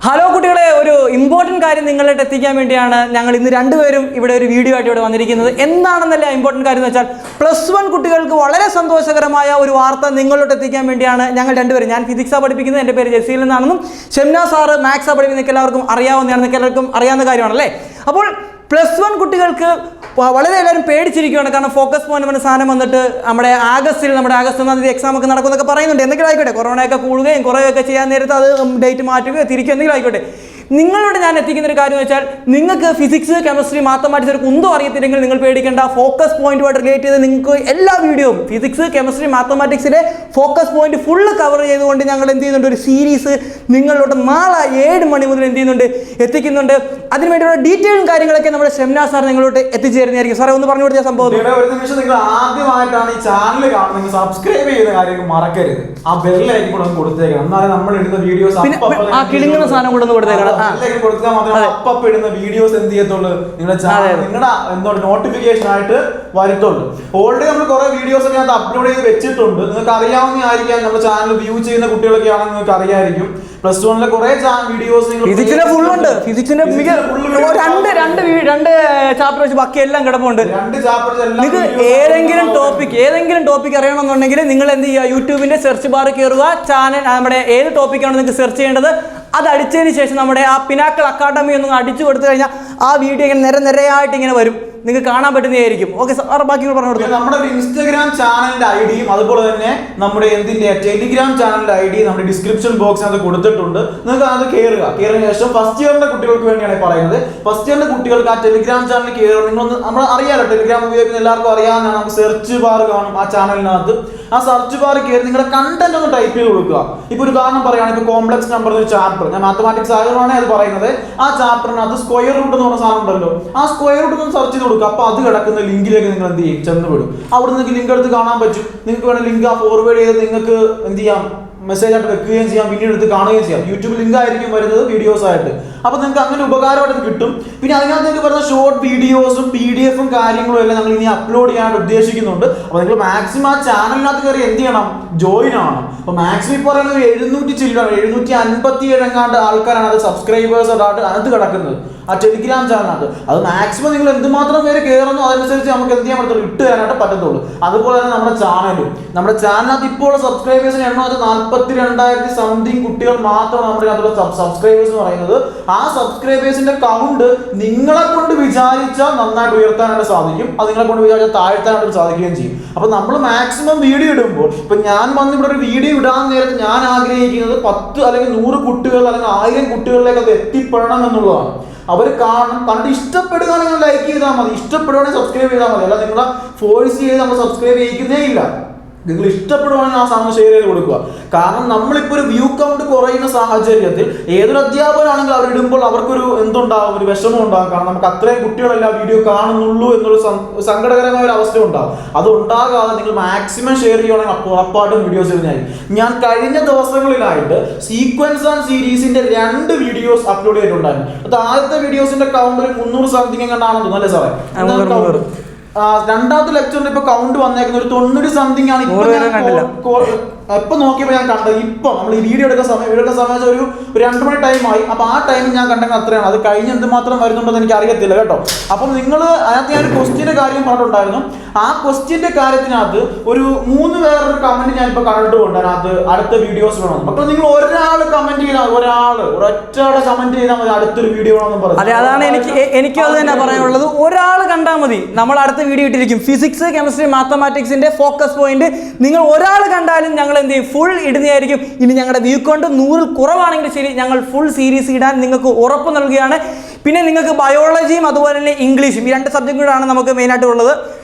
Hello കുട്ടികളെ, ഒരു important കാര്യം നിങ്ങളിലേക്ക് എത്തിക്കാൻ വേണ്ടിയാണ് ഞങ്ങൾ ഇന്ന് രണ്ടുപേരും ഇവിടെ ഒരു വീഡിയോ ആയിട്ട് ഇവിടെ വന്നിരിക്കുന്നത്. എന്താണെന്നല്ല ഇമ്പോർട്ടൻറ്റ് കാര്യം എന്ന് വെച്ചാൽ +1 കുട്ടികൾക്ക് വളരെ സന്തോഷകരമായ ഒരു വാർത്ത നിങ്ങളിലോട്ട് എത്തിക്കാൻ വേണ്ടിയാണ് ഞങ്ങൾ രണ്ടുപേരും. ഞാൻ ഫിസിക്സാണ് പഠിപ്പിക്കുന്നത്, എൻ്റെ പേര് ജസീൽ എന്നാണെന്നും ഷംന സാറ് മാത്സാണ് പഠിപ്പിക്കുന്നത് എല്ലാവർക്കും അറിയാവുന്നതാണ്, എല്ലാവർക്കും അറിയാവുന്ന കാര്യമാണല്ലേ. അപ്പോൾ +1 കുട്ടികൾക്ക് വളരെ എല്ലാവരും പേടിച്ചിരിക്കുകയാണ്. കാരണം ഫോക്കസ് പോയിന്റ് എന്ന സാധനം വന്നിട്ട് നമ്മുടെ ആഗസ്റ്റ് 1 എക്സാം ഒക്കെ നടക്കുമെന്നൊക്കെ പറയുന്നുണ്ട്. എന്തെങ്കിലും ആയിക്കോട്ടെ, കൊറോണയൊക്കെ കൂടുകയും കുറേയൊക്കെ ചെയ്യാൻ നേരത്ത് അത് ഡേറ്റ് മാറ്റുകയോ തിരിക്കുകയോ എന്തെങ്കിലും ആയിക്കോട്ടെ. നിങ്ങളോട് ഞാൻ എത്തിക്കുന്ന ഒരു കാര്യം എന്ന് വെച്ചാൽ, നിങ്ങൾക്ക് ഫിസിക്സ്, കെമിസ്ട്രി, മാത്തമാറ്റിക്സ് ഒരു കുന്തം അറിയത്തില്ലെങ്കിൽ നിങ്ങൾ പേടിക്കേണ്ട. ഫോക്കസ് പോയിന്റുമായിട്ട് റിലേറ്റ് ചെയ്ത് നിങ്ങൾക്ക് എല്ലാ വീഡിയോയും ഫിസിക്സ്, കെമിസ്ട്രി, മാത്തമാറ്റിക്സിലെ ഫോക്കസ് പോയിന്റ് ഫുള്ള് കവർ ചെയ്തുകൊണ്ട് ഞങ്ങൾ എന്ത് ചെയ്യുന്നുണ്ട്, ഒരു സീരീസ് നിങ്ങളിലോട്ട് നാളെ 7 മണി മുതൽ എന്ത് ചെയ്യുന്നുണ്ട്, എത്തിക്കുന്നുണ്ട്. അതിനുവേണ്ടിയുള്ള ഡീറ്റെയിലും കാര്യങ്ങളൊക്കെ നമ്മുടെ ഷംന സാർ നിങ്ങളോട്ട് എത്തിച്ചേരുന്നതായിരിക്കും. സാറേ ഒന്ന് പറഞ്ഞു കൊടുത്ത സംഭവം. ഒരു നിമിഷം, നിങ്ങൾ ആദ്യമായിട്ടാണ് ഈ ചാനൽ കാണുന്നത്, സബ്സ്ക്രൈബ് ചെയ്യുന്ന കാര്യം മറക്കരുത്. ആ ബെല്ലൈക്കൺ കൂടെ കൊടുത്തേക്കണം, എന്നാലും നമ്മൾ ഇടുന്ന വീഡിയോസ് ആ കിളിങ്ങുന്ന സാധനം കൂടെ ഒന്ന് കൊടുത്തേക്കണം. കൊടുത്താൽ മാത്രമേ അപ്പം ഇടുന്ന വീഡിയോസ് എന്ത് ചെയ്യത്തുള്ളൂ, നിങ്ങളുടെ ചാനൽ നിങ്ങളുടെ നോട്ടിഫിക്കേഷൻ ആയിട്ട് വരുത്തുള്ളൂ. ഓൾറെഡി നമ്മൾ കുറെ വീഡിയോസ് ഒക്കെ അത് അപ്ലോഡ് ചെയ്ത് വെച്ചിട്ടുണ്ട്. നിങ്ങൾക്ക് അറിയാവുന്നതായിരിക്കാം, നമ്മുടെ ചാനൽ വ്യൂ ചെയ്യുന്ന കുട്ടികളൊക്കെ ആണെങ്കിൽ നിങ്ങൾക്ക് അറിയായിരിക്കും. +1 കുറെ വീഡിയോസ് ഫിസിക്സിന്റെ ഫുൾ ഉണ്ട്. ഫിസിക്സിന്റെ രണ്ട് ചാപ്റ്റർ വെച്ച് ബാക്കി എല്ലാം കിടപ്പുണ്ട്. നിങ്ങൾക്ക് ഏതെങ്കിലും ടോപ്പിക് അറിയണമെന്നുണ്ടെങ്കിൽ നിങ്ങൾ എന്ത് ചെയ്യുക, യൂട്യൂബിന്റെ സെർച്ച് ബാർ കയറുക, ചാനൽ നമ്മുടെ ഏത് ടോപ്പിക്കാണ് നിങ്ങൾക്ക് സെർച്ച് ചെയ്യേണ്ടത് അത് അടിച്ചതിന് ശേഷം നമ്മുടെ ആ പിനാക്കിൾ അക്കാഡമി ഒന്നും അടിച്ചു കൊടുത്തു കഴിഞ്ഞാൽ ആ വീഡിയോ ഇങ്ങനെ നിരയായിട്ട് ഇങ്ങനെ വരും, നിങ്ങൾക്ക് കാണാൻ പറ്റുന്നതായിരിക്കും. ഓക്കെ സാർ, ബാക്കി പറഞ്ഞു കൊടുത്തു. നമ്മുടെ ഇൻസ്റ്റാഗ്രാം ചാനലിന്റെ ഐഡിയും അതുപോലെ തന്നെ നമ്മുടെ ടെലിഗ്രാം ചാനലിന്റെ ഐഡി നമ്മുടെ ഡിസ്ക്രിപ്ഷൻ ബോക്സിനകത്ത് കൊടുത്തിട്ടുണ്ട്. നിങ്ങൾക്ക് അത് കയറിയ ശേഷം ഫസ്റ്റ് ഇയറിന്റെ കുട്ടികൾക്ക് വേണ്ടിയാണ് പറയുന്നത്. ഫസ്റ്റ് ഇയറിന്റെ കുട്ടികൾക്ക് ആ ടെലിഗ്രാം ചാനൽ കയറുക. നിങ്ങളൊന്ന് നമ്മൾ അറിയാലോ, ടെലിഗ്രാം ഉപയോഗിക്കുന്ന എല്ലാവർക്കും അറിയാവുന്നതാണ്. നമുക്ക് സെർച്ച് ബാർ കാണും ആ ചാനലിനകത്ത്. ആ സെർച്ച് ബാർ കയറി നിങ്ങളുടെ കണ്ടന്റ് ഒന്ന് ടൈപ്പ് ചെയ്ത് കൊടുക്കുക. ഇപ്പൊ ഒരു ഉദാഹരണം പറയുകയാണ്, ഇപ്പൊ കോംപ്ലക്സ് നമ്പർ ഒരു ചാപ്റ്റർ, ഞാൻ മാത്തമാറ്റിക്സ് ആയതുകൊണ്ടാണ് അത് പറയുന്നത്. ആ ചാപ്റ്ററിനകത്ത് സ്ക്വയർ റൂട്ട് എന്ന് പറഞ്ഞ സാധനം ഉണ്ടല്ലോ, ആ സ്ക്വയർ റൂട്ട് ഒന്ന് സെർച്ച് ചെയ്ത് കൊടുക്കുക. അപ്പൊ അത് കിടക്കുന്ന ലിങ്കിലേക്ക് നിങ്ങൾ എന്ത് ചെയ്യും, ചെന്നുപെടും. അവിടെ നിങ്ങൾക്ക് ലിങ്ക് എടുത്ത് കാണാൻ പറ്റും. നിങ്ങൾക്ക് വേണം ലിങ്ക് ഫോർവേഡ് ചെയ്ത് നിങ്ങൾക്ക് എന്ത് ചെയ്യാം, മെസ്സേജ് ആയിട്ട് വെക്കുകയും ചെയ്യാം, പിന്നീട് എടുത്ത് കാണുകയും ചെയ്യാം. യൂട്യൂബ് ലിങ്ക് ആയിരിക്കും വരുന്നത് വീഡിയോസ് ആയിട്ട്. അപ്പൊ നിങ്ങൾക്ക് അങ്ങനെ ഉപകാരമായിട്ട് കിട്ടും. പിന്നെ അതിനകത്തേക്ക് പറഞ്ഞ ഷോർട്ട് വീഡിയോസും PDF കാര്യങ്ങളും എല്ലാം ഞങ്ങൾ ഇനി അപ്ലോഡ് ചെയ്യാൻ ഉദ്ദേശിക്കുന്നുണ്ട്. അപ്പൊ നിങ്ങൾ മാക്സിമം ആ ചാനലിനകത്ത് കയറി എന്ത് ചെയ്യണം, ജോയിൻ ആണ്. അപ്പൊ മാക്സിമം ഇപ്പോൾ പറയുന്നത് 757 എങ്ങാണ്ട് ആൾക്കാരാണ് അത് സബ്സ്ക്രൈബേഴ്സ് ആയിട്ട് അതിനകത്ത് കിടക്കുന്നത് ആ ടെലിഗ്രാം ചാനലിനകത്ത്. അത് മാക്സിമം നിങ്ങൾ എന്തുമാത്രം പേര് കയറുന്നു അതനുസരിച്ച് നമുക്ക് എന്ത് ചെയ്യാൻ പറ്റത്തുള്ളൂ, ഇട്ട് തരാനായിട്ട് പറ്റത്തുള്ളൂ. അതുപോലെ തന്നെ നമ്മുടെ ചാനലിനകത്ത് ഇപ്പോൾ സബ്സ്ക്രൈബേഴ്സിന് എണ്ണം 42,000 സംതിങ് കുട്ടികൾ മാത്രമാണ് നമ്മുടെ അതിലുള്ള സബ്സ്ക്രൈബേഴ്സ് എന്ന് പറയുന്നത്. ആ സബ്സ്ക്രൈബേഴ്സിന്റെ കൗണ്ട് നിങ്ങളെ കൊണ്ട് വിചാരിച്ചാൽ നന്നായിട്ട് ഉയർത്താനായിട്ട് സാധിക്കും, അത് നിങ്ങളെ കൊണ്ട് വിചാരിച്ചാൽ താഴ്ത്താനായിട്ട് സാധിക്കുകയും ചെയ്യും. അപ്പൊ നമ്മൾ മാക്സിമം വീഡിയോ ഇടുമ്പോൾ, ഇപ്പൊ ഞാൻ വന്ന് ഇവിടെ ഒരു വീഡിയോ ഇടാൻ നേരത്ത് ഞാൻ ആഗ്രഹിക്കുന്നത് 10 അല്ലെങ്കിൽ 100 കുട്ടികൾ അല്ലെങ്കിൽ 1000 കുട്ടികളിലേക്ക് അത് എത്തിപ്പെടണം എന്നുള്ളതാണ്. അവർ കണ്ട് ഇഷ്ടപ്പെടുകയാണെങ്കിൽ ലൈക്ക് ചെയ്താൽ മതി, ഇഷ്ടപ്പെടുകയാണെങ്കിൽ സബ്സ്ക്രൈബ് ചെയ്താൽ മതി. അല്ല നിങ്ങളെ ഫോഴ്സ് ചെയ്ത് നമ്മൾ സബ്സ്ക്രൈബ് ചെയ്യിക്കുന്നേ ഇല്ല. നിങ്ങൾ ഇഷ്ടപ്പെടുവാണെങ്കിൽ ആ സാധനം ഷെയർ ചെയ്ത് കൊടുക്കുക. കാരണം നമ്മളിപ്പോൾ ഒരു വ്യൂ കൗണ്ട് കുറയുന്ന സാഹചര്യത്തിൽ ഏതൊരു അധ്യാപകനാണെങ്കിൽ അവർ ഇടുമ്പോൾ അവർക്കൊരു എന്തുണ്ടാകും, ഒരു വിഷമം ഉണ്ടാകും. കാരണം നമുക്ക് അത്രയും കുട്ടികളല്ല വീഡിയോ കാണുന്നുള്ളൂ എന്നുള്ള സങ്കടകരമായ ഒരു അവസ്ഥ ഉണ്ടാകും. അത് ഉണ്ടാകാതെ നിങ്ങൾ മാക്സിമം ഷെയർ ചെയ്യുകയാണെങ്കിൽ ഉറപ്പായിട്ടും വീഡിയോസ് ഇടുന്നതായിരിക്കും. ഞാൻ കഴിഞ്ഞ ദിവസങ്ങളിലായിട്ട് സീക്വൻസ് ആൻഡ് സീരീസിന്റെ 2 വീഡിയോസ് അപ്ലോഡ് ചെയ്തിട്ടുണ്ടായിരുന്നു. അത് ആദ്യത്തെ വീഡിയോസിന്റെ കൗണ്ട് 300 സംതിങ് എങ്ങാണ്ടാണെന്ന് തോന്നുന്നു അല്ലേ സാറേ? രണ്ടാമത്തെ ലെക്ചറിന്റെ ഇപ്പൊ കൗണ്ട് വന്നേക്കുന്ന ഒരു 90 സംതിങ് ആണ്. ഇപ്പൊ നോക്കിയപ്പോൾ ഞാൻ കണ്ടത്, ഇപ്പൊ നമ്മൾ ഈ വീഡിയോ എടുക്കുന്ന സമയം ഒരു 2 മണി ടൈമായി. അപ്പൊ ആ ടൈമിൽ ഞാൻ കണ്ടെങ്കിൽ അത്രയാണ്. അത് കഴിഞ്ഞ് എന്തുമാത്രം വരുന്നുണ്ടെന്ന് എനിക്ക് അറിയത്തില്ല കേട്ടോ. അപ്പം നിങ്ങൾ അതിനകത്ത് ഞാൻ ഒരു ക്വസ്റ്റ്യന്റെ കാര്യം പറഞ്ഞിട്ടുണ്ടായിരുന്നു. ആ ക്വസ്റ്റ്യന്റെ കാര്യത്തിനകത്ത് ഒരു 3 വേറൊരു കമന്റ് ഞാൻ ഇപ്പൊ കണ്ടിട്ടുണ്ട്. അതിനകത്ത് അടുത്ത വീഡിയോസ് വേണം. അപ്പോൾ നിങ്ങൾ ഒരാൾ കമന്റ് ചെയ്താൽ ഒരൊറ്റയുടെ കമന്റ് ചെയ്താൽ മതി അടുത്തൊരു വീഡിയോ വേണമെന്ന് പറഞ്ഞു. അതെ, അതാണ് എനിക്ക് അത് തന്നെ പറയാനുള്ളത്. ഒരാൾ കണ്ടാൽ മതി, നമ്മൾ അടുത്ത വീഡിയോ ഇട്ടിരിക്കും. ഫിസിക്സ്, കെമിസ്ട്രി, മാത്തമാറ്റിക്സിന്റെ ഫോക്കസ് പോയിന്റ് നിങ്ങൾ ഒരാൾ കണ്ടാലും ഞങ്ങൾ എന്ത് ചെയ്യും, ഫുൾ ഇടുന്നതായിരിക്കും. ഇനി ഞങ്ങളുടെ വ്യൂ കൗണ്ട് 100 കുറവാണെങ്കിൽ ശരി, ഞങ്ങൾ ഫുൾ സീരീസ് ഇടാൻ നിങ്ങൾക്ക് ഉറപ്പ് നൽകുകയാണ്. പിന്നെ നിങ്ങൾക്ക് ബയോളജിയും അതുപോലെ തന്നെ ഇംഗ്ലീഷും, ഈ 2 സബ്ജക്റ്റും കൂടാണ് നമുക്ക് മെയിനായിട്ട് ഉള്ളത്.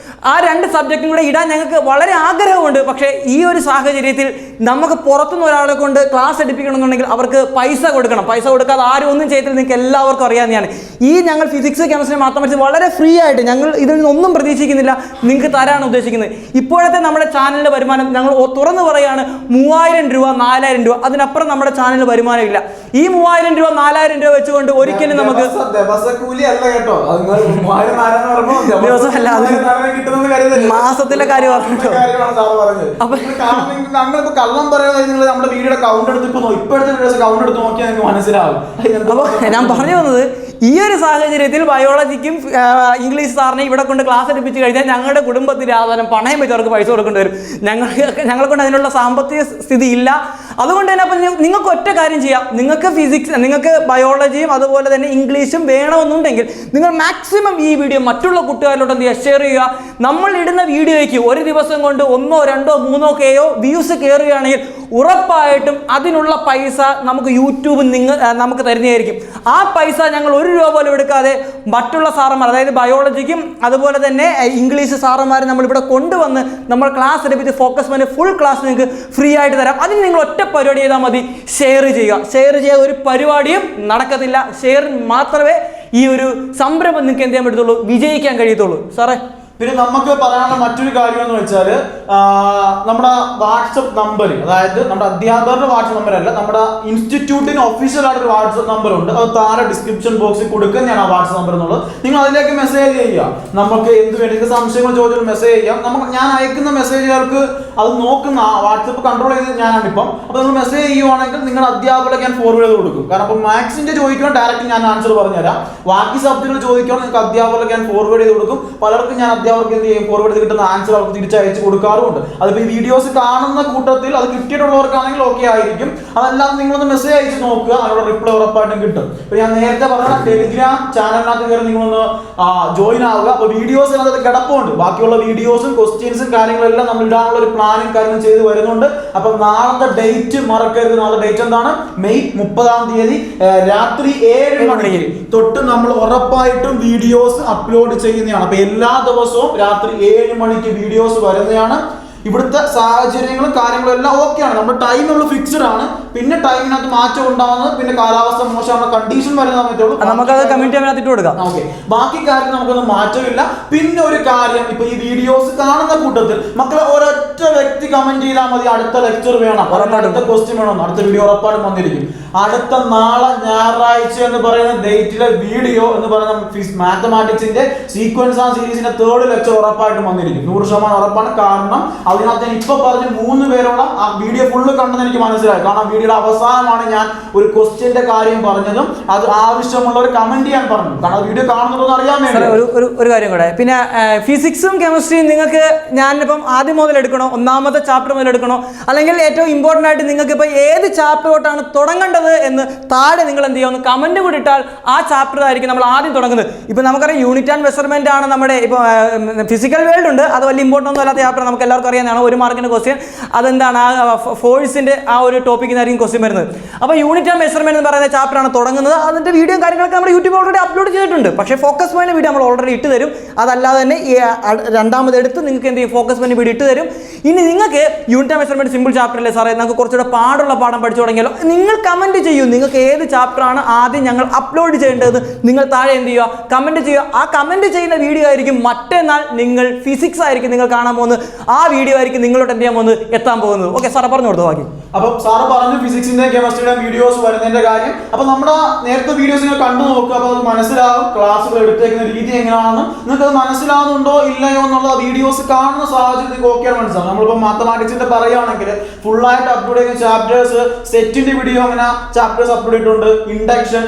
ആ 2 സബ്ജക്റ്റും കൂടെ ഇടാൻ ഞങ്ങൾക്ക് വളരെ ആഗ്രഹമുണ്ട്. പക്ഷേ ഈ ഒരു സാഹചര്യത്തിൽ നമുക്ക് പുറത്തുനിന്ന് ഒരാളെ കൊണ്ട് ക്ലാസ് എടുപ്പിക്കണമെന്നുണ്ടെങ്കിൽ അവർക്ക് പൈസ കൊടുക്കണം. പൈസ കൊടുക്കാതെ ആരും ഒന്നും ചെയ്തില്ല, നിങ്ങൾക്ക് എല്ലാവർക്കും അറിയാവുന്നതാണ്. ഈ ഞങ്ങൾ ഫിസിക്സ്, കെമിസ്ട്രി, മാത്തമാറ്റിക്സ് വളരെ ഫ്രീ ആയിട്ട്, ഞങ്ങൾ ഇതിൽ നിന്നൊന്നും പ്രതീക്ഷിക്കുന്നില്ല, നിങ്ങൾക്ക് തരാനാണ് ഉദ്ദേശിക്കുന്നത്. ഇപ്പോഴത്തെ നമ്മുടെ ചാനലിൻ്റെ വരുമാനം ഞങ്ങൾ തുറന്നു പറയുകയാണ്, 3000 രൂപ, 4000 രൂപ, അതിനപ്പുറം നമ്മുടെ ചാനലിൽ വരുമാനമില്ല. ഈ 3000 രൂപ, 4000 രൂപ വെച്ചുകൊണ്ട് ഒരിക്കലും നമുക്ക് ദിവസമല്ല, കിട്ടുന്ന കാര്യം മാസത്തിലെ കാര്യം പറഞ്ഞിട്ടോ. അങ്ങനെ കള്ളം പറയുന്നത് നിങ്ങൾ നമ്മുടെ വീഡിയോയുടെ കൗണ്ട് എടുത്ത് ഇപ്പോഴത്തെ വീഡിയോസ് കൗണ്ട് എടുത്ത് നോക്കിയാൽ നിങ്ങൾക്ക് മനസ്സിലാവും. അപ്പോൾ ഞാൻ പറഞ്ഞു വന്നത്, ഈ ഒരു സാഹചര്യത്തിൽ ബയോളജിക്കും ഇംഗ്ലീഷ് സാറിനെ ഇവിടെ കൊണ്ട് ക്ലാസ് എടുപ്പിച്ച് കഴിഞ്ഞാൽ ഞങ്ങളുടെ കുടുംബത്തിൻ്റെ ആധാരം പണയം വെച്ച് അവർക്ക് പൈസ കൊടുക്കേണ്ടി വരും. ഞങ്ങളെ കൊണ്ട് അതിനുള്ള സാമ്പത്തിക സ്ഥിതി ഇല്ല. അതുകൊണ്ട് തന്നെ അപ്പം നിങ്ങൾക്ക് ഒറ്റ കാര്യം ചെയ്യാം. നിങ്ങൾക്ക് ഫിസിക്സ്, നിങ്ങൾക്ക് ബയോളജിയും അതുപോലെ തന്നെ ഇംഗ്ലീഷും വേണമെന്നുണ്ടെങ്കിൽ നിങ്ങൾ മാക്സിമം ഈ വീഡിയോ മറ്റുള്ള കുട്ടികളിലോട്ട് എന്ത് ചെയ്യുക, ഷെയർ ചെയ്യുക. നമ്മൾ ഇടുന്ന വീഡിയോയ്ക്ക് ഒരു ദിവസം കൊണ്ട് 1, 2, 3 വ്യൂസ് കയറുകയാണെങ്കിൽ ഉറപ്പായിട്ടും അതിനുള്ള പൈസ നമുക്ക് യൂട്യൂബ് നമുക്ക് തരുന്നതായിരിക്കും. ആ പൈസ ഞങ്ങൾ 1 രൂപ പോലും എടുക്കാതെ മറ്റുള്ള സാറന്മാർ, അതായത് ബയോളജിക്കും അതുപോലെ തന്നെ ഇംഗ്ലീഷ് സാറന്മാർ നമ്മളിവിടെ കൊണ്ടുവന്ന് നമ്മൾ ക്ലാസ് എടുപ്പിച്ച് ഫോക്കസ് பண்ணி ഫുൾ ക്ലാസ് നിങ്ങൾക്ക് ഫ്രീ ആയിട്ട് തരാം. അതിന് നിങ്ങൾ ഒറ്റ പരിപാടി ചെയ്താൽ മതി, ഷെയർ ചെയ്യുക. ഷെയർ ചെയ്യാതെ ഒരു പരിപാടിയും നടക്കത്തില്ല. ഷെയർ മാത്രമേ ഈ ഒരു സംരംഭം നിങ്ങൾക്ക് എന്ത് ചെയ്യാൻ പറ്റത്തുള്ളൂ, വിജയിക്കാൻ കഴിയത്തുള്ളൂ. സാറേ, പിന്നെ നമുക്ക് പറയാനുള്ള മറ്റൊരു കാര്യം എന്ന് വെച്ചാൽ നമ്മുടെ വാട്സപ്പ് നമ്പർ, അതായത് നമ്മുടെ അധ്യാപകരുടെ വാട്സപ്പ് നമ്പർ അല്ല, നമ്മുടെ ഇൻസ്റ്റിറ്റ്യൂട്ടിന് ഒഫീഷ്യൽ ആയിട്ടൊരു വാട്സപ്പ് നമ്പർ ഉണ്ട്. അത് താഴെ ഡിസ്ക്രിപ്ഷൻ ബോക്സിൽ കൊടുക്കുന്നതാണ് ആ വാട്സപ്പ് നമ്പർ എന്നുള്ളത്. നിങ്ങൾ അതിലേക്ക് മെസ്സേജ് ചെയ്യുക. നമുക്ക് എന്ത് വേണ്ടി സംശയങ്ങൾ ചോദിച്ചാൽ മെസ്സേജ് ചെയ്യാം. ഞാൻ അയക്കുന്ന മെസ്സേജുകൾക്ക് അത് നോക്കുന്ന വാട്സപ്പ് കൺട്രോൾ ചെയ്ത് ഞാനാണ് ഇപ്പം. അപ്പോൾ നിങ്ങൾ മെസ്സേജ് ചെയ്യുവാണെങ്കിൽ നിങ്ങളുടെ അധ്യാപകർക്ക് ഞാൻ ഫോർവേഡ് ചെയ്ത് കൊടുക്കും. കാരണം അപ്പോൾ മാത്സിന്റെ ചോദിക്കുമ്പോൾ ഡയറക്റ്റ് ഞാൻ ആൻസർ പറഞ്ഞുതരാം. ബാക്കി സബ്ജക്റ്റുകൾ ചോദിക്കുമ്പോൾ നിങ്ങൾക്ക് അധ്യാപകർക്ക് ഞാൻ ഫോർവേഡ് ചെയ്ത് കൊടുക്കും. പലർക്കും ഞാൻ അധ്യാപകർക്ക് എന്ത് ചെയ്യും, ഫോർവേഡ് ചെയ്ത് കിട്ടുന്ന ആൻസർ അവർക്ക് തിരിച്ചയച്ച് കൊടുക്കാറുമുണ്ട്. അതിപ്പോൾ ഈ വീഡിയോസ് കാണുന്ന കൂട്ടത്തിൽ അത് കിട്ടിയിട്ടുള്ളവർക്കാണെങ്കിൽ ഓക്കെ ആയിരിക്കും. അതല്ലാതെ നിങ്ങളൊന്ന് മെസ്സേജ് അയച്ച് നോക്കുക, അതിനുള്ള റിപ്ലൈ ഉറപ്പായിട്ടും കിട്ടും. ഇപ്പോൾ ഞാൻ നേരത്തെ പറഞ്ഞ ടെലിഗ്രാം ചാനലിനകത്ത് കയറി നിങ്ങളൊന്ന് ജോയിൻ ആവുക. അപ്പോൾ വീഡിയോസ് അതിനകത്ത് കിടപ്പുണ്ട്. ബാക്കിയുള്ള വീഡിയോസും ക്വസ്റ്റ്യൻസും കാര്യങ്ങളെല്ലാം നമ്മൾ ഇടാനുള്ള ഒരു പ്ലാനും കാര്യങ്ങളും ചെയ്ത് വരുന്നുണ്ട്. അപ്പം നാളത്തെ ഡേറ്റ് മറക്കരുത്. നാളത്തെ ഡേറ്റ് എന്താണ്? മെയ് 30 രാത്രി 7 മണിക്ക് തൊട്ട് നമ്മൾ ഉറപ്പായിട്ടും വീഡിയോസ് അപ്ലോഡ് ചെയ്യുന്നതാണ്. അപ്പൊ എല്ലാ ദിവസവും രാത്രി 7 മണിക്ക് വീഡിയോസ് വരുന്നതാണ്. ഇവിടുത്തെ സാഹചര്യങ്ങളും കാര്യങ്ങളും എല്ലാം ഓക്കെയാണ്. നമ്മുടെ ടൈം നമ്മൾ ഫിക്സ്ഡ് ആണ്. പിന്നെ ടൈമിനകത്ത് മാറ്റം ഉണ്ടാകുന്നത് പിന്നെ കാലാവസ്ഥ മോശമാണ്, കണ്ടീഷൻ വരുന്ന സമയത്തുള്ളൂ. നമുക്കത് കമ്മ്യൂണിറ്റി കൊടുക്കാം. ഓക്കെ, ബാക്കി കാര്യം നമുക്കൊന്നും മാറ്റമില്ല. പിന്നെ ഒരു കാര്യം, ഇപ്പൊ ഈ വീഡിയോസ് കാണുന്ന കൂട്ടത്തിൽ മക്കളെ ഒരൊറ്റ വ്യക്തി കമന്റ് ചെയ്താൽ മതി, അടുത്ത ലെക്ചർ വേണം, അടുത്ത ക്വസ്റ്റ്യൻ വേണം, അടുത്ത വീഡിയോ ഉറപ്പാടും വന്നിരിക്കും. അടുത്ത നാളെ ഞായറാഴ്ച എന്ന് പറയുന്ന ഡേറ്റിലെ വീഡിയോ എന്ന് പറയുന്ന മാത്തമാറ്റിക്സിന്റെ സീക്വൻസ് ആൻഡ് സീരീസിന്റെ 3rd ലെക്ചർ ഉറപ്പായിട്ടും വന്നിരിക്കും. 100% ഉറപ്പാണ്. കാരണം അതിനകത്ത് ഞാൻ ഇപ്പൊ പറഞ്ഞ 3 പേരോളം ആ വീഡിയോ ഫുള്ള് കണ്ടെന്ന് എനിക്ക് മനസ്സിലായി. കാരണം വീഡിയോയുടെ അവസാനമാണ് ഞാൻ ഒരു ക്വസ്റ്റ്യന്റെ കാര്യം പറഞ്ഞതും അത് ആവശ്യമുള്ളവർ കമന്റ് ചെയ്യാൻ പറഞ്ഞു. കാരണം വീഡിയോ കാണുന്നുണ്ടോ അറിയാൻ വേണ്ടി ഒരു കാര്യം കൂടെ. പിന്നെ ഫിസിക്സും കെമിസ്ട്രിയും നിങ്ങൾക്ക് ഞാനിപ്പം ആദ്യം മുതൽ എടുക്കണോ, 1ാമത്തെ ചാപ്റ്റർ മുതൽ എടുക്കണോ, അല്ലെങ്കിൽ ഏറ്റവും ഇമ്പോർട്ടൻ്റ് ആയിട്ട് നിങ്ങൾക്ക് ഇപ്പോൾ ഏത് ചാപ്റ്ററോട്ടാണ് തുടങ്ങേണ്ടത് എന്ന് താഴെ നിങ്ങൾ എന്ത് ചെയ്യുക, ഒന്ന് കമന്റ് കൂടി ഇട്ടാൽ ആ ചാപ്റ്റർ ആയിരിക്കും നമ്മൾ ആദ്യം തുടങ്ങുന്നത്. ഇപ്പം നമുക്കറിയാം യൂണിറ്റ് ആൻഡ് മെഷർമെന്റ് ആണ് നമ്മുടെ ഇപ്പോൾ ഫിസിക്കൽ വേൾഡ് ഉണ്ട്. അത് വലിയ ഇമ്പോർട്ടൻ്റ് ഒന്നും അല്ലാത്ത ചാപ്റ്റർ നമുക്ക് എല്ലാവർക്കും അറിയാവുന്നതാണ്. 1 മാർക്കിന്റെ ക്വസ്റ്റ്യൻ അതെന്താണ്, ആ ഫോഴ്സിന്റെ ആ ഒരു ടോപ്പിക്കിനായിരിക്കും ക്വസ്റ്റ്യൻ വരുന്നത്. അപ്പോൾ യൂണിറ്റ് ആൻഡ് മെഷർമെന്റ് എന്ന് പറയുന്ന ചാപ്റ്റർ ആണ് തുടങ്ങുന്നത്. അതിന്റെ വീഡിയോ കാര്യങ്ങളൊക്കെ നമ്മുടെ യൂട്യൂബ് ഓൾറെഡി അപ്ലോഡ് ചെയ്തിട്ടുണ്ട്. പക്ഷേ ഫോക്കസ് പോയിന്റ് വീഡിയോ നമ്മൾ ഓൾറെഡി ഇട്ട് തരും. അതല്ലാതെ തന്നെ ഈ 2ാമത് എടുത്ത് നിങ്ങൾക്ക് എന്ത് ചെയ്യും, ഫോക്കസ് പോയിന്റ് വീഡിയോ ഇട്ട് തരും. ഇനി നിങ്ങൾക്ക് unit and measurement simple chapter അല്ലേ സാറേ, നമുക്ക് കുറച്ചുകൂടെ പാടുള്ള പാഠം പഠിച്ചു തുടങ്ങിയാലോ, നിങ്ങൾ കമന്റ് ചെയ്യൂ. നിങ്ങൾക്ക് ഏത് ചാപ്റ്റർ ആണ് ആദ്യം ഞങ്ങൾ അപ്ലോഡ് ചെയ്യേണ്ടത് നിങ്ങൾ താഴെ എന്ത് ചെയ്യുക, കമന്റ് ചെയ്യുക. ആ കമന്റ് ചെയ്യുന്ന വീഡിയോ ആയിരിക്കും മറ്റന്നാൾ നിങ്ങൾ ഫിസിക്സ് ആയിരിക്കും നിങ്ങൾ കാണാൻ പോകുന്നത്. ആ വീഡിയോ ആയിരിക്കും നിങ്ങളോട് എന്ത് ചെയ്യാൻ പോകുന്നത്, എത്താൻ പോകുന്നത്. ഓക്കെ സാറേ, പറഞ്ഞു കൊടുത്തു ബാക്കി. അപ്പം സാറ് പറഞ്ഞു ഫിസിക്സിന്റെ കെമിസ്ട്രിയുടെ വീഡിയോസ് വരുന്നതിന്റെ കാര്യം. അപ്പൊ നമ്മുടെ നേരത്തെ വീഡിയോസ് നിങ്ങൾ കണ്ടു നോക്കുക. അപ്പൊ അത് മനസ്സിലാവും ക്ലാസ്സുകൾ എടുത്തേക്കുന്ന രീതി എങ്ങനെയാണെന്ന്. നിങ്ങൾക്ക് അത് മനസ്സിലാവുന്നുണ്ടോ ഇല്ലയോ എന്നുള്ള വീഡിയോസ് കാണുന്ന സാഹചര്യം നിങ്ങൾക്ക് ഓക്കെയാണ് മനസ്സിലാവും. നമ്മളിപ്പോൾ മാത്തമാറ്റിക്സിന്റെ പറയുകയാണെങ്കിൽ ഫുൾ ആയിട്ട് അപ്ലോഡ് ചെയ്യുന്ന ചാപ്റ്റേഴ്സ് സെറ്റിന്റെ വീഡിയോ അങ്ങനെ ചാപ്റ്റേഴ്സ് അപ്ലോഡ് ചെയ്തിട്ടുണ്ട്. Induction,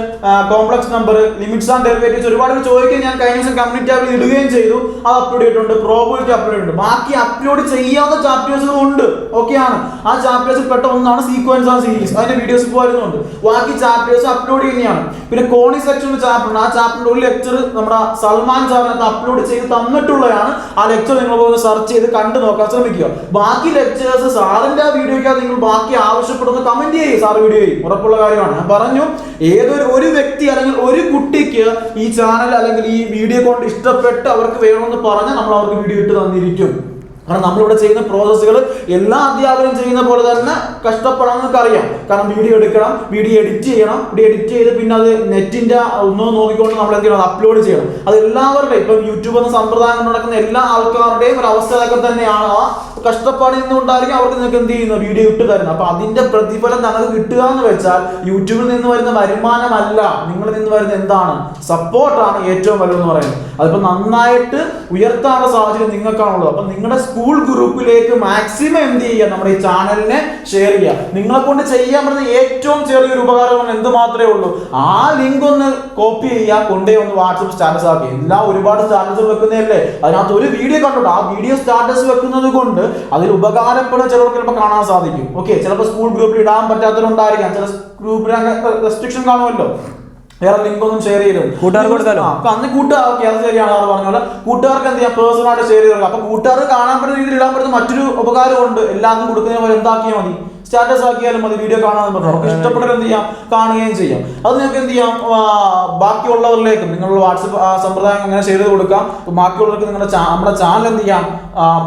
complex number, limits and derivatives ഒരുപാട് ചോദിക്കുകയും ഞാൻ കഴിഞ്ഞ ദിവസം കമ്മ്യൂണിറ്റി ടാബിൽ ഇടുകയും ചെയ്തു. അത് അപ്ലോഡ് ചെയ്തിട്ടുണ്ട്. പ്രോബിലിറ്റി അപ്ലോഡ് ചെയ്തിട്ടുണ്ട്. ബാക്കി അപ്ലോഡ് ചെയ്യാവുന്ന ചാപ്റ്റേഴ്സും ഉണ്ട്. ഓക്കെയാണ്. ആ ചാപ്റ്റേഴ്സിൽ പെട്ട ഒന്നാണ് സീക്വൻസ് ആൻഡ് സീരീസ്. അതിന്റെ വീഡിയോസ് ഇപ്പോൾ വരുന്നുണ്ട്. ബാക്കി ചാപ്റ്റേഴ്സ് അപ്ലോഡ് ചെയ്യുന്നതാണ്. പിന്നെ കോണി സെക്ഷൻ ചാപ്റ്റർ ഉണ്ട്. ആ ചാപ്റ്ററിന്റെ ഒരു ലെക്ചർ നമ്മുടെ സൽമാൻ സാറിനകത്ത് അപ്ലോഡ് ചെയ്ത് തന്നിട്ടുള്ളതാണ്. ആ ലെക്ചർ നിങ്ങൾ പോയി സെർച്ച് ചെയ്ത് കണ്ടു നോക്കാൻ ശ്രമിക്കുക. ബാക്കി ലെക്ചേഴ്സ് സാറിന്റെ ആ വീഡിയോയ്ക്കകത്ത് നിങ്ങൾ ബാക്കി ആവശ്യപ്പെടുന്ന കമന്റ് ചെയ്യും. സാർ വീഡിയോ ചെയ്യും, ഉറപ്പുള്ള കാര്യമാണ്. ഞാൻ പറഞ്ഞു, ഒരു വ്യക്തി അല്ലെങ്കിൽ ഒരു കുട്ടിക്ക് ഈ ചാനൽ അല്ലെങ്കിൽ ഈ വീഡിയോ കൊണ്ട് ഇഷ്ടപ്പെട്ട് അവർക്ക് വേണമെന്ന് പറഞ്ഞാൽ നമ്മൾ അവർക്ക് വീഡിയോ ഇട്ട് തന്നിരിക്കും. കാരണം നമ്മളിവിടെ ചെയ്യുന്ന പ്രോസസ്സുകൾ എല്ലാ അധ്യാപകരും ചെയ്യുന്ന പോലെ തന്നെ കഷ്ടപ്പെടാൻ നിങ്ങൾക്ക് അറിയാം. കാരണം വീഡിയോ എടുക്കണം, വീഡിയോ എഡിറ്റ് ചെയ്യണം, വീഡിയോ എഡിറ്റ് ചെയ്ത് പിന്നെ അത് നെറ്റിന്റെ ഒന്നും നോക്കിക്കൊണ്ട് നമ്മൾ എന്ത് ചെയ്യണം, അപ്ലോഡ് ചെയ്യണം. അത് എല്ലാവരുടെയും ഇപ്പം യൂട്യൂബ് എന്ന സമ്പ്രദായം നടക്കുന്ന എല്ലാ ആൾക്കാരുടെയും ഒരു അവസ്ഥ ഒക്കെ തന്നെയാണ്. ആ കഷ്ടപ്പാടിൽ നിന്നുകൊണ്ടായിരിക്കും അവർക്ക് നിങ്ങൾക്ക് എന്ത് ചെയ്യുന്നത് വീഡിയോ ഇട്ട് തരുന്നത്. അപ്പൊ അതിന്റെ പ്രതിഫലം ഞങ്ങൾക്ക് കിട്ടുക എന്ന് വെച്ചാൽ യൂട്യൂബിൽ നിന്ന് വരുന്ന വരുമാനമല്ല, നിങ്ങളിൽ നിന്ന് വരുന്ന എന്താണ് സപ്പോർട്ടാണ് ഏറ്റവും വലുതെന്ന് പറയുന്നത്. അതിപ്പോ നന്നായിട്ട് ഉയർത്താനുള്ള സാഹചര്യം നിങ്ങൾക്കാണുള്ളത്. അപ്പൊ നിങ്ങളുടെ സ്കൂൾ ഗ്രൂപ്പിലേക്ക് മാക്സിമം എന്ത് ചെയ്യുക, നമ്മുടെ ഈ ചാനലിനെ ഷെയർ ചെയ്യുക. നിങ്ങളെ കൊണ്ട് ചെയ്യാൻ പറ്റുന്ന ഏറ്റവും ചെറിയൊരു ഉപകാരമാണ് എന്ത് മാത്രമേ ഉള്ളൂ, ആ ലിങ്ക് ഒന്ന് കോപ്പി ചെയ്യുക, കൊണ്ടേ ഒന്ന് വാട്സപ്പ് സ്റ്റാറ്റസ് ആക്കി. എല്ലാം ഒരുപാട് സ്റ്റാറ്റസ് വെക്കുന്നതല്ലേ, അതിനകത്ത് ഒരു വീഡിയോ കണ്ടോട്ടോ, ആ വീഡിയോ സ്റ്റാറ്റസ് വെക്കുന്നത് കൊണ്ട് അതിൽ ഉപകാരപ്പെടുന്ന ചിലർക്ക് ചിലപ്പോൾ കാണാൻ സാധിക്കും. ഓക്കെ, ചിലപ്പോൾ സ്കൂൾ ഗ്രൂപ്പിൽ ഇടാൻ പറ്റാത്തവരുണ്ടായിരിക്കാം, ചില ഗ്രൂപ്പിൽ റെസ്ട്രിക്ഷൻ കാണുമല്ലോ, വേറെ ലിങ്ക് ഒന്നും ഷെയർ ചെയ്തു കൂട്ടുകാർക്ക് കൊടുക്കാലോ. അപ്പൊ അന്ന് കൂട്ടുകാർക്ക് അത് ശരിയാണ് ആറ് പറഞ്ഞ പോലെ കൂട്ടുകാർക്ക് എന്ത് ചെയ്യാം, പേഴ്സണലായിട്ട് ഷെയർ ചെയ്ത് കൊടുക്കാം. അപ്പൊ കൂട്ടുകാർക്ക് കാണാൻ പറ്റുന്ന രീതിയിൽ ഇടാൻ പറ്റുന്ന മറ്റൊരു ഉപകാരമുണ്ട്. എല്ലാവർക്കും കൊടുക്കുന്ന പോലെ എന്താക്കിയാൽ മതി, സ്റ്റാറ്റസ് ആക്കിയാലും മതി, വീഡിയോ കാണാൻ പറ്റും. അവർക്ക് ഇഷ്ടപ്പെട്ടത് എന്ത് ചെയ്യാം, കാണുകയും ചെയ്യാം. അത് നിങ്ങൾക്ക് എന്ത് ചെയ്യാം, ബാക്കിയുള്ളവരിലേക്കും നിങ്ങളുടെ വാട്സപ്പ് സമ്പ്രദായം അങ്ങനെ ഷെയർ ചെയ്ത് കൊടുക്കാം. ബാക്കിയുള്ളവർക്ക് നിങ്ങളുടെ നമ്മുടെ ചാനൽ എന്ത് ചെയ്യാം,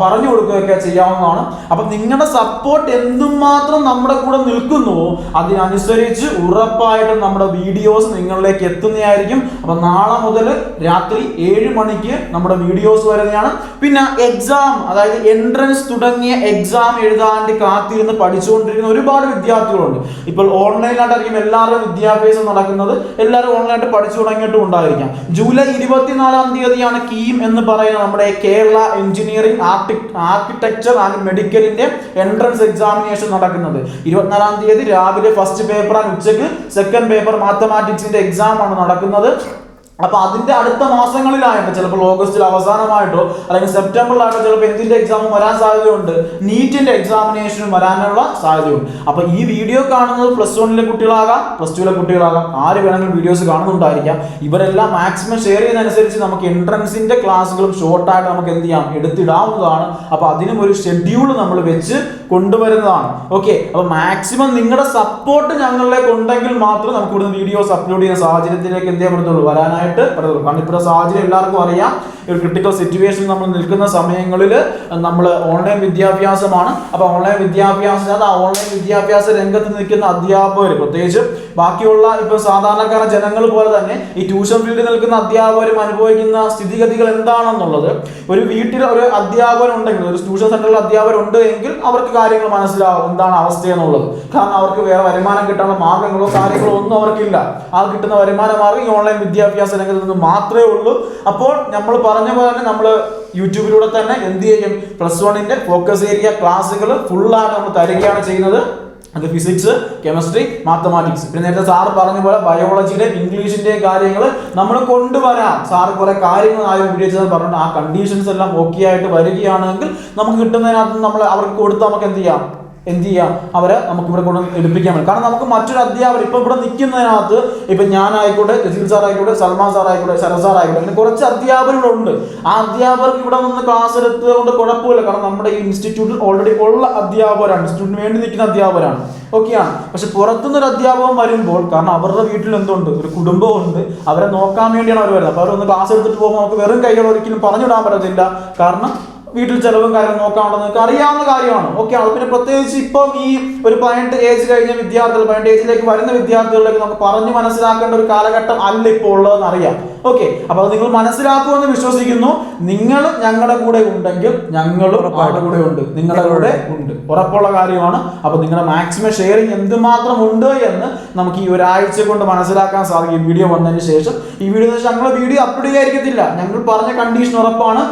പറഞ്ഞു കൊടുക്കുകയൊക്കെ ചെയ്യാവുന്നതാണ്. അപ്പൊ നിങ്ങളുടെ സപ്പോർട്ട് എന്തുമാത്രം നമ്മുടെ കൂടെ നിൽക്കുന്നുവോ അതിനനുസരിച്ച് ഉറപ്പായിട്ടും നമ്മുടെ വീഡിയോസ് നിങ്ങളിലേക്ക് എത്തുന്നതായിരിക്കും. അപ്പൊ നാളെ മുതൽ രാത്രി 7 മണിക്ക് നമ്മുടെ വീഡിയോസ് വരുന്നതാണ്. പിന്നെ എക്സാം, അതായത് എൻട്രൻസ് തുടങ്ങിയ എക്സാം എഴുതാണ്ട് കാത്തിരുന്ന് പഠിച്ചുകൊണ്ടിരിക്കുന്ന ഒരുപാട് വിദ്യാർത്ഥികളുണ്ട്. ഇപ്പോൾ ഓൺലൈനായിട്ടായിരിക്കും എല്ലാവരുടെയും വിദ്യാഭ്യാസം നടക്കുന്നത്, എല്ലാവരും ഓൺലൈനായിട്ട് പഠിച്ചു തുടങ്ങിയിട്ടും ഉണ്ടായിരിക്കാം. ജൂലൈ 24-ാം തീയതിയാണ് കീം എന്ന് പറയുന്ന നമ്മുടെ കേരള എഞ്ചിനീയറിംഗ് ആർക്കിടെക്ചർ ആൻഡ് മെഡിക്കലിന്റെ എൻട്രൻസ് എക്സാമിനേഷൻ നടക്കുന്നത്. 24-ാം തീയതി രാവിലെ ഫസ്റ്റ് പേപ്പർ ആണ്, ഉച്ചയ്ക്ക് സെക്കൻഡ് പേപ്പർ മാത്തമാറ്റിക്സിന്റെ എക്സാം ആണ് നടക്കുന്നത്. അപ്പൊ അതിന്റെ അടുത്ത മാസങ്ങളിലായിട്ട് ചിലപ്പോൾ ഓഗസ്റ്റിൽ അവസാനമായിട്ടോ അല്ലെങ്കിൽ സെപ്റ്റംബറിലായിട്ടോ ചിലപ്പോൾ എന്തിന്റെ എക്സാമും വരാൻ സാധ്യതയുണ്ട്, നീറ്റിന്റെ എക്സാമിനേഷനും വരാനുള്ള സാധ്യതയുണ്ട്. അപ്പൊ ഈ വീഡിയോ കാണുന്നത് +1-ലെ കുട്ടികളാകാം, +2-ലെ കുട്ടികളാകാം, ആര് വേണമെങ്കിലും വീഡിയോസ് കാണുന്നുണ്ടായിരിക്കാം. ഇവരെല്ലാം മാക്സിമം ഷെയർ ചെയ്യുന്നതനുസരിച്ച് നമുക്ക് എൻട്രൻസിന്റെ ക്ലാസ്സുകളും ഷോർട്ടായിട്ട് നമുക്ക് എന്ത് ചെയ്യാം, എടുത്തിടാവുന്നതാണ്. അപ്പൊ അതിനും ഒരു ഷെഡ്യൂൾ നമ്മൾ വെച്ച് കൊണ്ടുവരുന്നതാണ്. ഓക്കെ, അപ്പൊ മാക്സിമം നിങ്ങളുടെ സപ്പോർട്ട് ഞങ്ങളിലേക്ക് ഉണ്ടെങ്കിൽ മാത്രമേ നമുക്ക് ഇവിടുന്ന് വീഡിയോസ് അപ്ലോഡ് ചെയ്യുന്ന സാഹചര്യത്തിലേക്ക് എന്ത് ചെയ്യാൻ പറ്റത്തുള്ളൂ, വരാനായിട്ട് പറ്റുള്ളൂ. കാരണം ഇപ്പോഴത്തെ സാഹചര്യം എല്ലാവർക്കും അറിയാം, ഒരു ക്രിട്ടിക്കൽ സിറ്റുവേഷൻ നമ്മൾ നിൽക്കുന്ന സമയങ്ങളിൽ നമ്മൾ ഓൺലൈൻ വിദ്യാഭ്യാസമാണ്. അപ്പൊ ഓൺലൈൻ വിദ്യാഭ്യാസം, ആ ഓൺലൈൻ വിദ്യാഭ്യാസ രംഗത്ത് നിൽക്കുന്ന അധ്യാപകർ, പ്രത്യേകിച്ച് ബാക്കിയുള്ള ഇപ്പൊ സാധാരണക്കാര ജനങ്ങൾ പോലെ തന്നെ ഈ ട്യൂഷൻ ഫീൽഡിൽ നിൽക്കുന്ന അധ്യാപകരും അനുഭവിക്കുന്ന സ്ഥിതിഗതികൾ എന്താണെന്നുള്ളത്, ഒരു വീട്ടിൽ ഒരു അധ്യാപകൻ ഉണ്ടെങ്കിൽ, ഒരു ട്യൂഷൻ സെന്ററിൽ അധ്യാപകർ ഉണ്ട് എങ്കിൽ അവർക്ക് കാര്യങ്ങൾ മനസ്സിലാവും എന്താണ് അവസ്ഥ എന്നുള്ളത്. കാരണം അവർക്ക് വേറെ വരുമാനം കിട്ടാനുള്ള മാർഗങ്ങളോ കാര്യങ്ങളോ ഒന്നും അവർക്കില്ല. ആ കിട്ടുന്ന വരുമാന മാർഗം ഈ ഓൺലൈൻ വിദ്യാഭ്യാസ രംഗത്ത് നിന്ന് മാത്രമേ ഉള്ളൂ. അപ്പോൾ നമ്മൾ പറഞ്ഞ പോലെ തന്നെ നമ്മൾ യൂട്യൂബിലൂടെ തന്നെ എന്ത് ചെയ്യും, +1-ന്റെ ഫോക്കസ് ഏരിയ ക്ലാസ്സുകൾ ഫുള്ളായിട്ട് നമ്മൾ തരികയാണ് ചെയ്യുന്നത്. അത് ഫിസിക്സ്, കെമിസ്ട്രി, മാത്തമാറ്റിക്സ്, പിന്നെ നേരത്തെ സാറ് പറഞ്ഞ പോലെ ബയോളജിയുടെ ഇംഗ്ലീഷിന്റെ കാര്യങ്ങൾ നമ്മൾ കൊണ്ടുവരാം. സാറ് കുറെ കാര്യങ്ങൾ ആരും വീഡിയോ പറഞ്ഞിട്ട് ആ കണ്ടീഷൻസ് എല്ലാം ഓക്കെ ആയിട്ട് വരികയാണെങ്കിൽ നമുക്ക് കിട്ടുന്നതിനകത്ത് നമ്മൾ അവർക്ക് കൊടുത്ത് നമുക്ക് എന്ത് ചെയ്യാം, അവരെ നമുക്ക് ഇവിടെ കൊണ്ട് എടുപ്പിക്കാൻ പറ്റും. കാരണം നമുക്ക് മറ്റൊരു അധ്യാപകർ ഇപ്പൊ ഇവിടെ നിൽക്കുന്നതിനകത്ത് ഇപ്പൊ ഞാനായിക്കോട്ടെ, ജസീൽ സാർ ആയിക്കോട്ടെ, സൽമാൻ സാർ ആയിക്കോട്ടെ, ശരത് സാർ ആയിക്കോട്ടെ, അങ്ങനെ കുറച്ച് അധ്യാപകരുണ്ട്. ആ അധ്യാപകർക്ക് ഇവിടെ നിന്ന് ക്ലാസ് എടുത്തത് കൊണ്ട് കുഴപ്പമില്ല. കാരണം നമ്മുടെ ഈ ഇൻസ്റ്റിറ്റ്യൂട്ടിൽ ഓൾറെഡി ഉള്ള അധ്യാപകരാണ്, ഇൻസ്റ്റിറ്റ്യൂട്ടിന് വേണ്ടി നിൽക്കുന്ന അധ്യാപകരാണ്, ഓക്കെയാണ്. പക്ഷെ പുറത്തുനിന്നൊരു അധ്യാപകൻ വരുമ്പോൾ, കാരണം അവരുടെ വീട്ടിൽ എന്തുണ്ട്, ഒരു കുടുംബമുണ്ട്, അവരെ നോക്കാൻ വേണ്ടിയാണ് അവർ വരുന്നത്. അപ്പൊ അവരൊന്ന് ക്ലാസ് എടുത്തിട്ട് പോകുമ്പോൾ നമുക്ക് വെറും കൈകൾ ഒരിക്കലും പറഞ്ഞുവിടാൻ പറ്റത്തില്ല. കാരണം വീട്ടിൽ ചെലവും കാര്യം നോക്കാനുള്ളത് നിങ്ങൾക്ക് അറിയാവുന്ന കാര്യമാണ്. ഓക്കെ, അത് പിന്നെ പ്രത്യേകിച്ച് ഇപ്പം ഈ ഒരു 18 ഏജ് കഴിഞ്ഞ വിദ്യാർത്ഥികൾ, 18 ഏജിലേക്ക് വരുന്ന വിദ്യാർത്ഥികളിലേക്ക് നമുക്ക് പറഞ്ഞു മനസ്സിലാക്കേണ്ട ഒരു കാലഘട്ടം അല്ല ഇപ്പോൾ ഉള്ളതെന്ന് അറിയാം. ഓക്കെ, അപ്പൊ അത് നിങ്ങൾ മനസ്സിലാക്കുമെന്ന് വിശ്വസിക്കുന്നു. നിങ്ങൾ ഞങ്ങളുടെ കൂടെ ഉണ്ടെങ്കിൽ ഞങ്ങളും അവരുടെ കൂടെ ഉണ്ട്, നിങ്ങളുടെ കൂടെ ഉണ്ട്, ഉറപ്പുള്ള കാര്യമാണ്. അപ്പൊ നിങ്ങളുടെ മാക്സിമം ഷെയറിങ് എന്തുമാത്രം ഉണ്ട് എന്ന് നമുക്ക് ഈ ഒരാഴ്ച കൊണ്ട് മനസ്സിലാക്കാൻ സാധിക്കും. ഈ വീഡിയോ വന്നതിന് ശേഷം ഈ വീഡിയോ ഞങ്ങൾ വീഡിയോ അപ്ലോഡ് ചെയ്യാതിരിക്കത്തില്ല. ഞങ്ങൾ പറഞ്ഞ കണ്ടീഷൻ ഉറപ്പാണ്.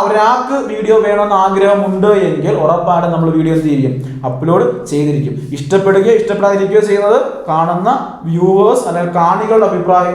ഒരാൾക്ക് വീഡിയോ വേണമെന്ന് ആഗ്രഹമുണ്ട് എങ്കിൽ ഉറപ്പായിട്ട് നമ്മൾ വീഡിയോ എന്ത് ചെയ്യും, അപ്ലോഡ് ചെയ്തിരിക്കും. ഇഷ്ടപ്പെടുകയോ ഇഷ്ടപ്പെടാതിരിക്കുകയോ ചെയ്യുന്നത് കാണുന്ന വ്യൂവേഴ്സ് അല്ലെങ്കിൽ കാണികളുടെ അഭിപ്രായം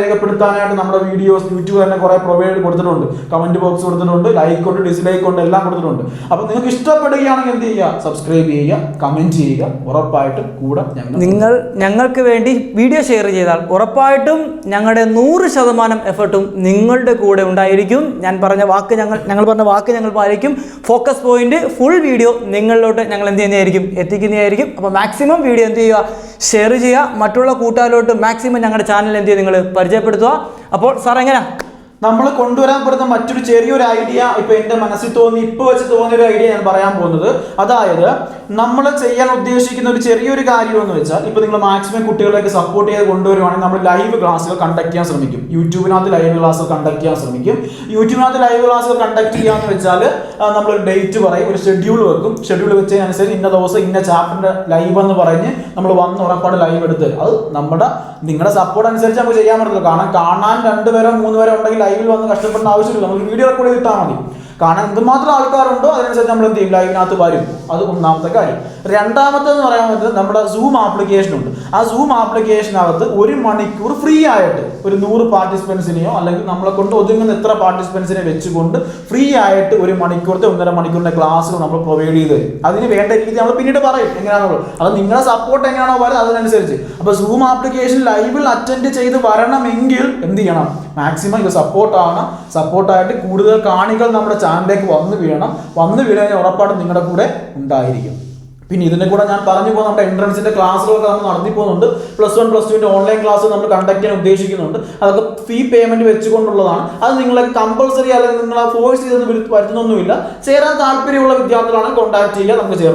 രേഖപ്പെടുത്താനായിട്ട് നമ്മുടെ വീഡിയോസ് യൂട്യൂബ് തന്നെ കുറെ പ്രൊവൈഡ് കൊടുത്തിട്ടുണ്ട്, കമന്റ് ബോക്സ് കൊടുത്തിട്ടുണ്ട്, ലൈക്ക് കൊണ്ട് ഡിസ്ലൈക്ക് കൊണ്ട് എല്ലാം കൊടുത്തിട്ടുണ്ട്. അപ്പൊ നിങ്ങൾക്ക് ഇഷ്ടപ്പെടുകയാണെങ്കിൽ എന്ത് ചെയ്യുക, സബ്സ്ക്രൈബ് ചെയ്യുക, കമന്റ് ചെയ്യുക. ഉറപ്പായിട്ടും കൂടെ നിങ്ങൾ ഞങ്ങൾക്ക് വേണ്ടി വീഡിയോ ഷെയർ ചെയ്താൽ ഉറപ്പായിട്ടും ഞങ്ങളുടെ 100% എഫർട്ടും നിങ്ങളുടെ കൂടെ ഉണ്ടായിരിക്കും. ഞാൻ പറഞ്ഞ വാക്ക് ഞങ്ങൾ പറഞ്ഞ വാക്ക് ഞങ്ങൾ പാലിക്കും. ഫോക്കസ് പോയിന്റ് ഫുൾ വീഡിയോ നിങ്ങളിലോട്ട് ഞങ്ങൾ എന്ത് ചെയ്യുന്നതായിരിക്കും, എത്തിക്കുന്നതായിരിക്കും. അപ്പോൾ മാക്സിമം വീഡിയോ എന്ത് ചെയ്യുക, ഷെയർ ചെയ്യുക, മറ്റുള്ള കൂട്ടുകാരിലോട്ട് മാക്സിമം ഞങ്ങളുടെ ചാനൽ എന്ത് ചെയ്യുക, നിങ്ങൾ പരിചയപ്പെടുത്തുക. അപ്പോൾ സാർ എങ്ങനെയാ നമ്മൾ കൊണ്ടുവരാൻ പറ്റുന്ന മറ്റൊരു ചെറിയൊരു ഐഡിയ ഇപ്പൊ എന്റെ മനസ്സിൽ തോന്നി ഇപ്പൊ വെച്ച് തോന്നിയ ഒരു ഐഡിയ ഞാൻ പറയാൻ പോകുന്നത്. അതായത് നമ്മൾ ചെയ്യാൻ ഉദ്ദേശിക്കുന്ന ഒരു ചെറിയൊരു കാര്യം എന്ന് വെച്ചാൽ ഇപ്പൊ നിങ്ങൾ മാക്സിമം കുട്ടികളെയൊക്കെ സപ്പോർട്ട് ചെയ്ത് കൊണ്ടുവരുവാണെങ്കിൽ നമ്മൾ ലൈവ് ക്ലാസ്സുകൾ കണ്ടക്ട് ചെയ്യാൻ ശ്രമിക്കും. യൂട്യൂബിനകത്ത് ലൈവ് ക്ലാസ്സുകൾ കണ്ടക്ട് ചെയ്യാൻ ശ്രമിക്കും. യൂട്യൂബിനകത്ത് ലൈവ് ക്ലാസ്സുകൾ കണ്ടക്ട് ചെയ്യാന്ന് വെച്ചാൽ നമ്മളൊരു ഡേറ്റ് പറയും, ഒരു ഷെഡ്യൂൾ വെക്കും. ഷെഡ്യൂൾ വെച്ചതിനനുസരിച്ച് ഇന്ന ദിവസം ഇന്ന ചാപ്റ്ററിന്റെ ലൈവ് എന്ന് പറഞ്ഞ് നമ്മൾ വന്ന് ഉറപ്പാട് ലൈവ് എടുത്ത് അത് നിങ്ങളുടെ സപ്പോർട്ട് അനുസരിച്ച് നമുക്ക് ചെയ്യാൻ പറ്റില്ല. കാരണം കാണാൻ 2 പേരോ 3 പേരോ ഉണ്ടെങ്കിൽ ലൈവിൽ വന്ന് കഷ്ടപ്പെടുന്ന ആവശ്യമില്ല. നമുക്ക് വീഡിയോ റെക്കോർഡ് ചെയ്തിട്ടാൽ മതി. കാരണം എന്തുമാത്രം ആൾക്കാരുണ്ടോ അതിനനുസരിച്ച് നമ്മൾ എന്ത് ചെയ്യും, ലൈവിനകത്ത് വരും. അത് ഒന്നാമത്തെ കാര്യം. രണ്ടാമത്തെന്ന് പറയാൻ പറ്റുന്നത് നമ്മുടെ സൂം ആപ്ലിക്കേഷൻ ഉണ്ട്. ആ സൂം ആപ്ലിക്കേഷനകത്ത് 1 മണിക്കൂർ ഫ്രീ ആയിട്ട് ഒരു 100 പാർട്ടിസിപ്പൻസിനെയോ അല്ലെങ്കിൽ നമ്മളെ കൊണ്ട് ഒതുങ്ങുന്ന എത്ര പാർട്ടിസിപ്പൻസിനെ വെച്ചുകൊണ്ട് ഫ്രീ ആയിട്ട് 1 മണിക്കൂറത്തെ 1.5 മണിക്കൂറിന്റെ ക്ലാസ്സുകൾ നമ്മൾ പ്രൊവൈഡ് ചെയ്ത് തരും. അതിന് വേണ്ട രീതി നമ്മൾ പിന്നീട് പറയും എങ്ങനെയാണെന്നുള്ളത്. അത് നിങ്ങളുടെ സപ്പോർട്ട് എങ്ങനെയാണോ പറയുന്നത് അതിനനുസരിച്ച്. അപ്പോൾ സൂം ആപ്ലിക്കേഷൻ ലൈവിൽ അറ്റൻഡ് ചെയ്ത് വരണമെങ്കിൽ എന്ത് ചെയ്യണം, മാക്സിമം ഇത് സപ്പോർട്ടായിട്ട് കൂടുതൽ കാണികൾ നമ്മുടെ ചാനലിലേക്ക് വന്നു വീഴാൻ ഉറപ്പായിട്ടും നിങ്ങളുടെ കൂടെ ഉണ്ടായിരിക്കും. പിന്നെ ഇതിന്റെ കൂടെ ഞാൻ പറഞ്ഞു പോകുന്ന നമ്മുടെ എൻട്രൻസിന്റെ ക്ലാസ്സുകളൊക്കെ നമ്മൾ നടത്തി പോകുന്നുണ്ട്. +1 +2 ഓൺലൈൻ ക്ലാസ് നമ്മൾ കണ്ടക്ട് ചെയ്യാൻ ഉദ്ദേശിക്കുന്നുണ്ട്. അതൊക്കെ ഫീ പേയ്മെന്റ് വെച്ചുകൊണ്ടുള്ളതാണ്. അത് നിങ്ങളെ കമ്പൾസറി അല്ലെങ്കിൽ നിങ്ങളെ ഫോഴ്സ് ചെയ്ത് വരുത്തുന്നൊന്നുമില്ല. ചേരാൻ താല്പര്യമുള്ള വിദ്യാർത്ഥികളാണ് കോൺടാക്ട് ചെയ്യുക, നമുക്ക്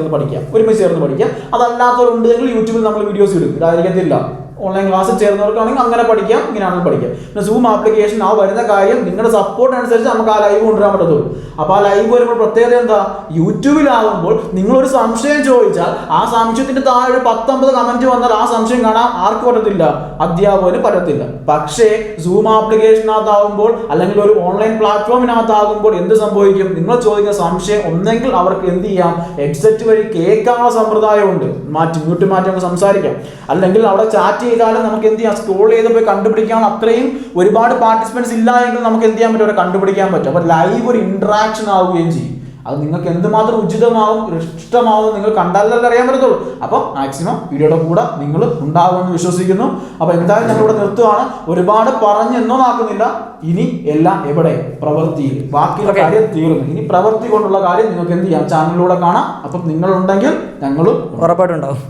ഒരുമിച്ച് ചേർന്ന് പഠിക്കാം. അതല്ലാത്തവരുണ്ടെങ്കിൽ യൂട്യൂബിൽ നമ്മൾ വീഡിയോസ് ഇടും, ഇതായിരിക്കത്തില്ല. ഓൺലൈൻ ക്ലാസ്സിൽ ചേർന്നവർക്കാണെങ്കിൽ അങ്ങനെ പഠിക്കാം, ഇങ്ങനെയാണെങ്കിൽ പഠിക്കാം. പിന്നെ സൂം ആപ്ലിക്കേഷൻ ആ വരുന്ന കാര്യം നിങ്ങളുടെ സപ്പോർട്ട് അനുസരിച്ച് നമുക്ക് ആ ലൈവ് കൊണ്ടുവരാൻ പറ്റത്തുള്ളൂ. അപ്പോൾ ആ ലൈവ് വരുമ്പോൾ പ്രത്യേകത എന്താ, യൂട്യൂബിലാകുമ്പോൾ നിങ്ങളൊരു സംശയം ചോദിച്ചാൽ ആ സംശയത്തിന്റെ താഴെ 10-50 കമന്റ് വന്നാൽ ആ സംശയം കാണാൻ ആർക്ക് പറ്റത്തില്ല, അധ്യാപകന് പറ്റത്തില്ല. പക്ഷേ സൂം ആപ്ലിക്കേഷനകത്താകുമ്പോൾ അല്ലെങ്കിൽ ഒരു ഓൺലൈൻ പ്ലാറ്റ്ഫോമിനകത്താകുമ്പോൾ എന്ത് സംഭവിക്കും, നിങ്ങൾ ചോദിക്കുന്ന സംശയം ഒന്നെങ്കിൽ അവർക്ക് എന്ത് ചെയ്യാം, ഹെഡ്സെറ്റ് വഴി കേൾക്കാനുള്ള സമ്പ്രദായമുണ്ട്, മ്യൂട്ട് മാറ്റി നമുക്ക് സംസാരിക്കാം. അല്ലെങ്കിൽ അവിടെ ചാറ്റ് ചെയ്താലും നമുക്ക് എന്ത് ചെയ്യാം, സ്ക്രോൾ ചെയ്ത് പോയി കണ്ടുപിടിക്കാനുള്ള അത്രയും ഒരുപാട് പാർട്ടിസിപ്പൻസ് ഇല്ല എങ്കിൽ നമുക്ക് എന്ത് ചെയ്യാൻ പറ്റും, അവിടെ കണ്ടുപിടിക്കാൻ പറ്റും. അപ്പോൾ ലൈവ് ഒരു ഇന്ററാക്ഷൻ ആവുകയും ചെയ്യും. അത് നിങ്ങൾക്ക് എന്തുമാത്രം ഉചിതമാവും ഇഷ്ടമാവും നിങ്ങൾ കണ്ടാലല്ലേ അറിയാൻ പറ്റത്തുള്ളൂ. അപ്പം മാക്സിമം വീഡിയോയുടെ കൂടെ നിങ്ങൾ ഉണ്ടാകുമെന്ന് വിശ്വസിക്കുന്നു. അപ്പോൾ എന്തായാലും ഞങ്ങളിവിടെ നിർത്തുകയാണ്. ഒരുപാട് പറഞ്ഞെന്നോ ആക്കുന്നില്ല. ഇനി എല്ലാം എവിടെ, പ്രവൃത്തിയിൽ. ബാക്കിയുള്ള കാര്യം തീർന്നു. ഇനി പ്രവൃത്തി കൊണ്ടുള്ള കാര്യം നിങ്ങൾക്ക് എന്ത് ചെയ്യാം, ചാനലിലൂടെ കാണാം. അപ്പം നിങ്ങളുണ്ടെങ്കിൽ ഞങ്ങളും ഉറപ്പായിട്ടുണ്ടാവും.